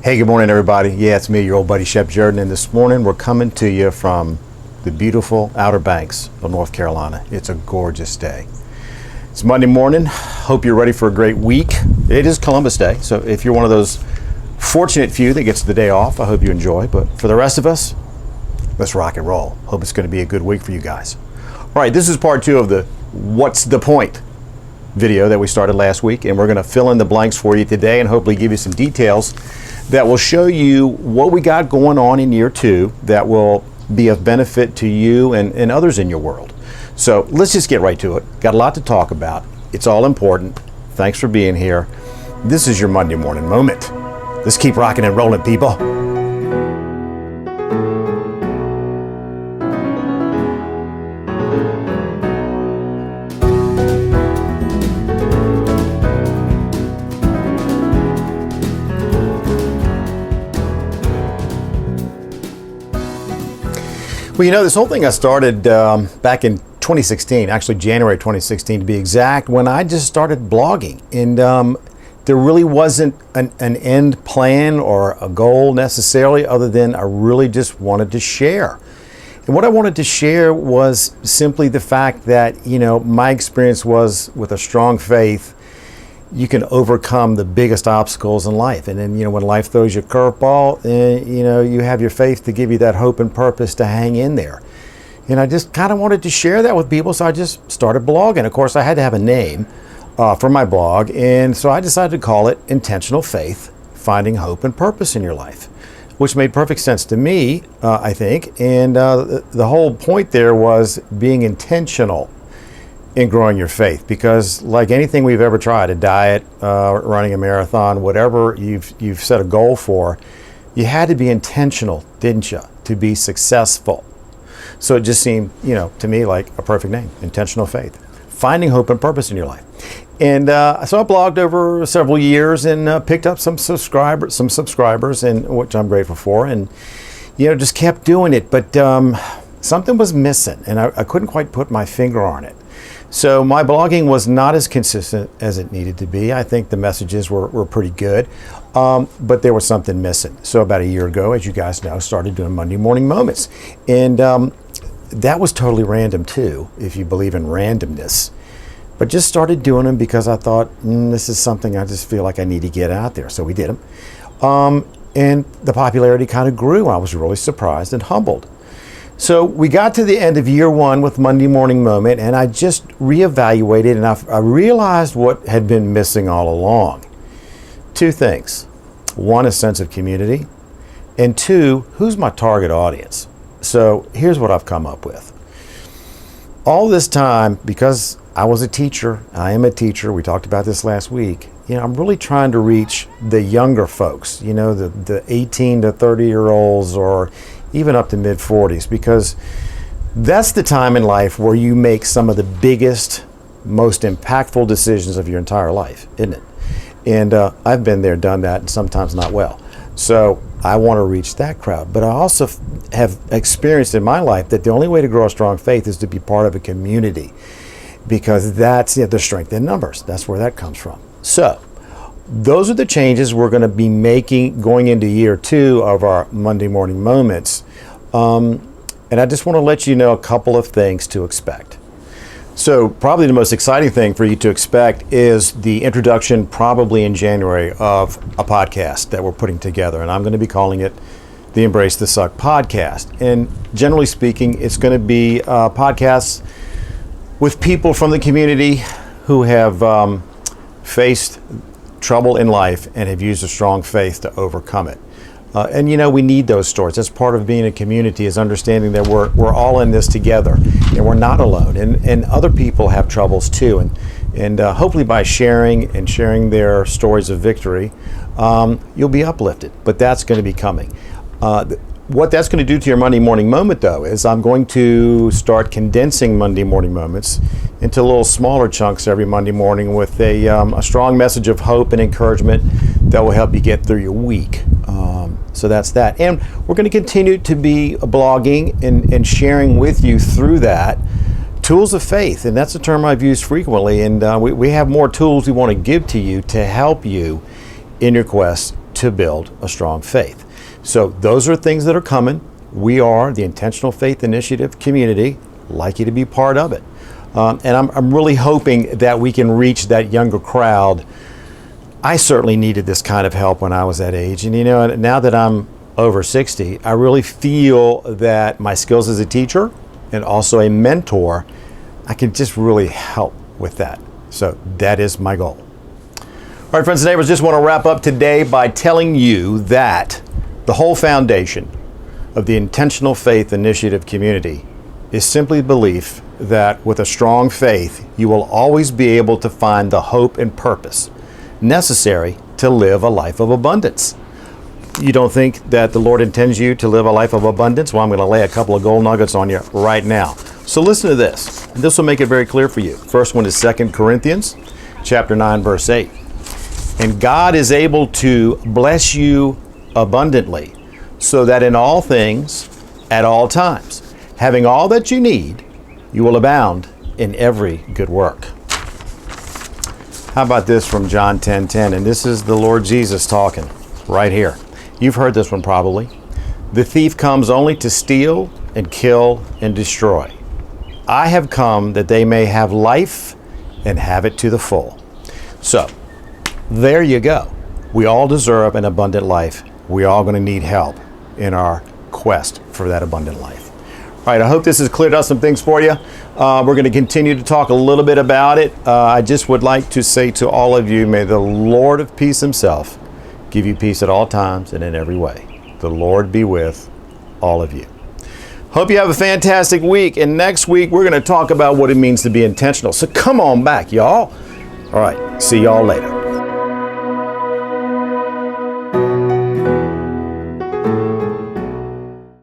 Hey, good morning, everybody. Yeah, it's me, your old buddy, Shep Jordan, and this morning we're coming to you from the beautiful Outer Banks of North Carolina. It's a gorgeous day. It's Monday morning. Hope you're ready for a great week. It is Columbus Day, so if you're one of those fortunate few that gets the day off, I hope you enjoy. But for the rest of us, let's rock and roll. Hope it's going to be a good week for you guys. All right, this is part 2 of the What's the Point video that we started last week, and we're going to fill in the blanks for you today and hopefully give you some details that will show you what we got going on in year 2 that will be of benefit to you and others in your world. So let's just get right to it. Got a lot to talk about. It's all important. Thanks for being here. This is your Monday morning moment. Let's keep rocking and rolling, people. Well, you know, this whole thing I started back in 2016, actually January 2016 to be exact, when I just started blogging. And there really wasn't an end plan or a goal necessarily, other than I really just wanted to share. And what I wanted to share was simply the fact that, you know, my experience was with a strong faith, you can overcome the biggest obstacles in life. And then, you know, when life throws you a curveball, you know, you have your faith to give you that hope and purpose to hang in there. And I just kind of wanted to share that with people, so I just started blogging. Of course, I had to have a name for my blog, and so I decided to call it Intentional Faith, Finding Hope and Purpose in Your Life, which made perfect sense to me, I think. And the whole point there was being intentional in growing your faith, because like anything we've ever tried, a diet, running a marathon, whatever you've set a goal for, you had to be intentional, didn't you, to be successful. So it just seemed, you know, to me like a perfect name, Intentional Faith, Finding Hope and Purpose in Your Life. And so I blogged over several years and picked up some subscribers, and which I'm grateful for, and you know, just kept doing it. But something was missing, and I couldn't quite put my finger on it. So my blogging was not as consistent as it needed to be. I think the messages were pretty good, but there was something missing. So about a year ago, as you guys know, started doing Monday Morning Moments. And that was totally random too, if you believe in randomness. But just started doing them because I thought, this is something I just feel like I need to get out there. So we did them. And the popularity kind of grew. I was really surprised and humbled. So we got to the end of year 1 with Monday Morning Moment, and I just reevaluated, and I realized what had been missing all along. 2 things. 1, a sense of community, and 2, who's my target audience? So here's what I've come up with. All this time, because I was a teacher, I am a teacher, we talked about this last week, you know, I'm really trying to reach the younger folks, you know, the 18 to 30-year-olds, or even up to mid-40s, because that's the time in life where you make some of the biggest, most impactful decisions of your entire life, isn't it? And I've been there, done that, and sometimes not well. So I want to reach that crowd. But I also have experienced in my life that the only way to grow a strong faith is to be part of a community, because that's, you know, the strength in numbers. That's where that comes from. So those are the changes we're going to be making going into year 2 of our Monday Morning Moments. And I just want to let you know a couple of things to expect. So probably the most exciting thing for you to expect is the introduction, probably in January, of a podcast that we're putting together. And I'm going to be calling it the Embrace the Suck podcast. And generally speaking, it's going to be podcasts with people from the community who have faced trouble in life and have used a strong faith to overcome it. And you know, we need those stories. That's part of being a community, is understanding that we're all in this together and we're not alone. And other people have troubles too. And hopefully by sharing their stories of victory, you'll be uplifted. But that's going to be coming. What that's going to do to your Monday Morning Moment, though, is I'm going to start condensing Monday Morning Moments into little smaller chunks every Monday morning with a strong message of hope and encouragement that will help you get through your week. So that's that. And we're going to continue to be blogging and sharing with you through that tools of faith. And that's a term I've used frequently. And we have more tools we want to give to you to help you in your quest to build a strong faith. So those are things that are coming. We are the Intentional Faith Initiative community, like you to be part of it. And I'm really hoping that we can reach that younger crowd. I certainly needed this kind of help when I was that age. And now that I'm over 60, I really feel that my skills as a teacher and also a mentor, I can just really help with that. So that is my goal. All right, friends and neighbors, just want to wrap up today by telling you that the whole foundation of the Intentional Faith Initiative community is simply belief that with a strong faith, you will always be able to find the hope and purpose necessary to live a life of abundance. You don't think that the Lord intends you to live a life of abundance? Well, I'm going to lay a couple of gold nuggets on you right now. So listen to this. This will make it very clear for you. First one is 2 Corinthians chapter 9, verse 8. And God is able to bless you abundantly, so that in all things, at all times, having all that you need, you will abound in every good work. How about this from John 10:10? And this is the Lord Jesus talking right here. You've heard this one probably. The thief comes only to steal and kill and destroy. I have come that they may have life and have it to the full. So, there you go. We all deserve an abundant life. We're all going to need help in our quest for that abundant life. All right, I hope this has cleared up some things for you. We're going to continue to talk a little bit about it. I just would like to say to all of you, may the Lord of peace himself give you peace at all times and in every way. The Lord be with all of you. Hope you have a fantastic week. And next week, we're going to talk about what it means to be intentional. So come on back, y'all. All right, see y'all later.